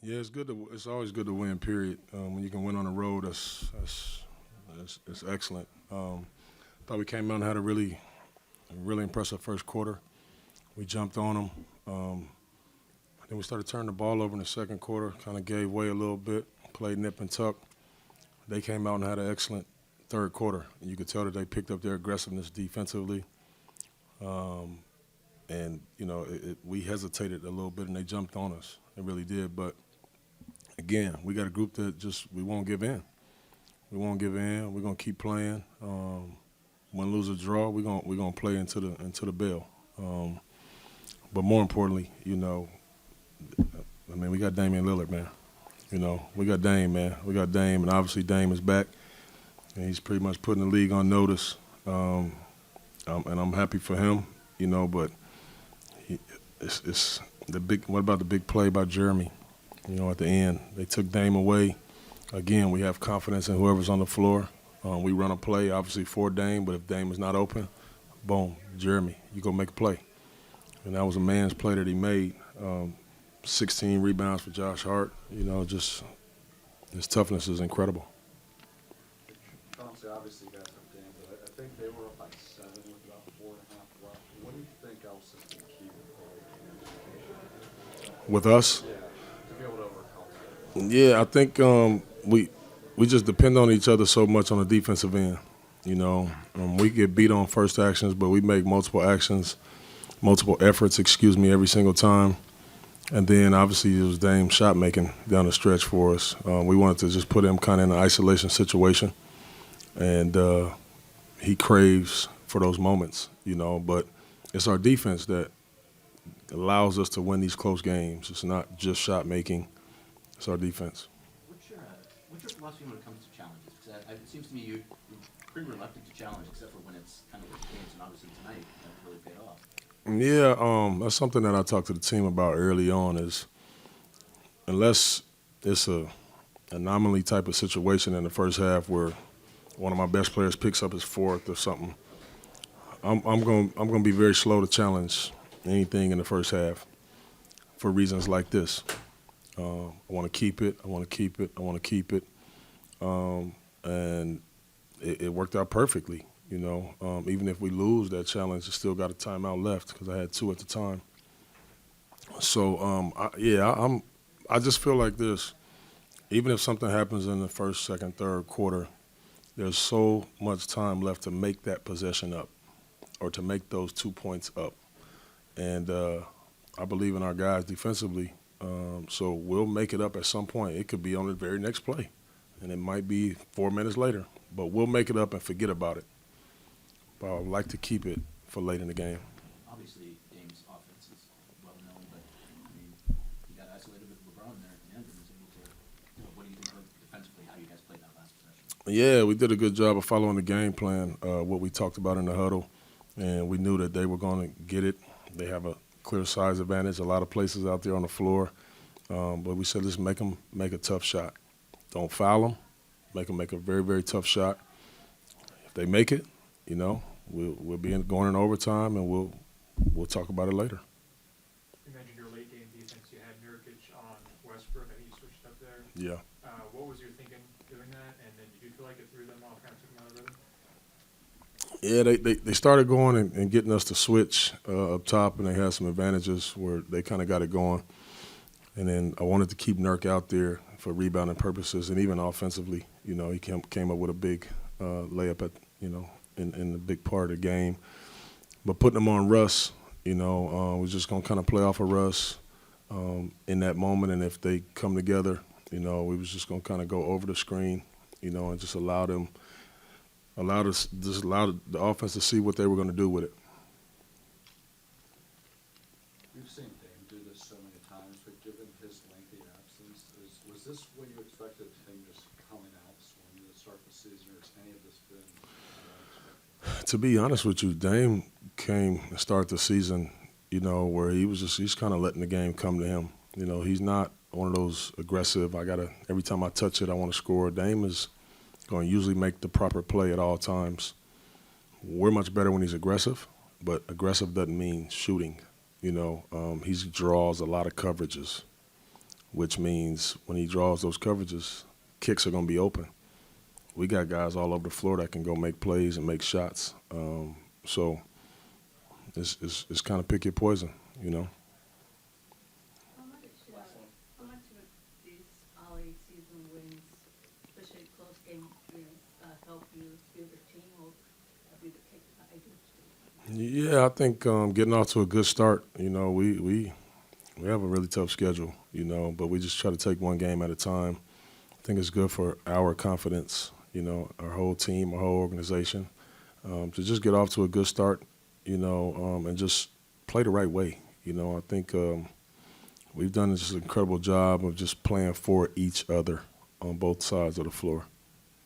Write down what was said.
Yeah, it's good. It's always good to win. Period. When you can win on the road, that's excellent. Thought we came out and had a really impressive first quarter. We jumped on them. Then we started turning the ball over in the second quarter. Kind of gave way a little bit. Played nip and tuck. They came out and had an excellent third quarter. You could tell that they picked up their aggressiveness defensively. Um, and we hesitated a little bit and they jumped on us. They really did. But again, we got a group that just we won't give in. We won't give in. We're gonna keep playing. Win, lose, or draw, we're gonna play into the bell. But more importantly, I mean, we got Damian Lillard, man. We got Dame, man. We got Dame, and obviously Dame is back, and he's pretty much putting the league on notice. And I'm happy for him, But it's the big. What about the big play by Jeremy? At the end, they took Dame away. Again, we have confidence in whoever's on the floor. We run a play, obviously, for Dame, but if Dame is not open, boom, Jeremy, you go make a play. And that was a man's play that he made. 16 rebounds for Josh Hart. Just his toughness is incredible. Chauncey obviously got some game, but I think they were up by 7 with about 4.5 left. What do you think else is the key With us? yeah, to be able to overcome that? Yeah, I think we just depend on each other so much on the defensive end. We get beat on first actions, but we make multiple efforts, every single time. And then obviously it was Dame's shot making down the stretch for us. We wanted to just put him kind of in an isolation situation, and he craves for those moments, But it's our defense that allows us to win these close games. It's not just shot making; it's our defense. What's your philosophy when it comes to challenges? Because it seems to me you're pretty reluctant to challenge, except for when it's kind of like games, and obviously tonight that really paid off. Yeah, that's something that I talked to the team about early on. Is unless it's a anomaly type of situation in the first half where one of my best players picks up his fourth or something, I'm going to be very slow to challenge anything in the first half for reasons like this. I want to keep it. I want to keep it. I want to keep it. And it worked out perfectly. Even if we lose that challenge, I still got a timeout left because I had 2 at the time. So I just feel like this. Even if something happens in the first, second, third quarter, there's so much time left to make that possession up or to make those 2 points up. And I believe in our guys defensively. So we'll make it up at some point. It could be on the very next play, and it might be 4 minutes later. But we'll make it up and forget about it. But I would like to keep it for late in the game. Obviously, Dame's offense is well known, but I mean, he got isolated with LeBron there at the end and was able to. What do you think of defensively? How you guys played that last possession? Yeah, we did a good job of following the game plan, what we talked about in the huddle, and we knew that they were going to get it. They have a clear size advantage, a lot of places out there on the floor. But we said, let's make them make a tough shot. Don't foul them. Make them make a very, very tough shot. If they make it, we'll be going in overtime, and we'll talk about it later. You mentioned your late game defense. You had Nurkic on Westbrook. I think you switched up there. Yeah. What was your thinking doing that? And then did you feel like it threw them off, kind of took them out of rhythm? Yeah, they started going and getting us to switch up top, and they had some advantages where they kind of got it going. And then I wanted to keep Nurk out there for rebounding purposes, and even offensively, he came up with a big layup in the big part of the game. But putting him on Russ, we're just gonna kind of play off of Russ in that moment, and if they come together, we was just gonna kind of go over the screen, and just allow the offense to see what they were gonna do with it. We've seen Dame do this so many times, but given his lengthy absence, was this what you expected him just coming out swinging to start the season, or has any of this been unexpected? To be honest with you, Dame came and started the season, where he's kind of letting the game come to him. He's not one of those aggressive, every time I touch it, I want to score. Dame is going to usually make the proper play at all times. We're much better when he's aggressive, but aggressive doesn't mean shooting. He draws a lot of coverages. which means when he draws those coverages, kicks are going to be open. We got guys all over the floor that can go make plays and make shots. So it's kind of pick your poison, you know. How much would these early season wins, especially close game wins, help you build a team or be the kick against you? Yeah, I think getting off to a good start, you know, we have a really tough schedule, you know, but we just try to take one game at a time. I think it's good for our confidence, you know, our whole team, our whole organization, to just get off to a good start, you know, and just play the right way. You know, I think we've done this incredible job of just playing for each other on both sides of the floor.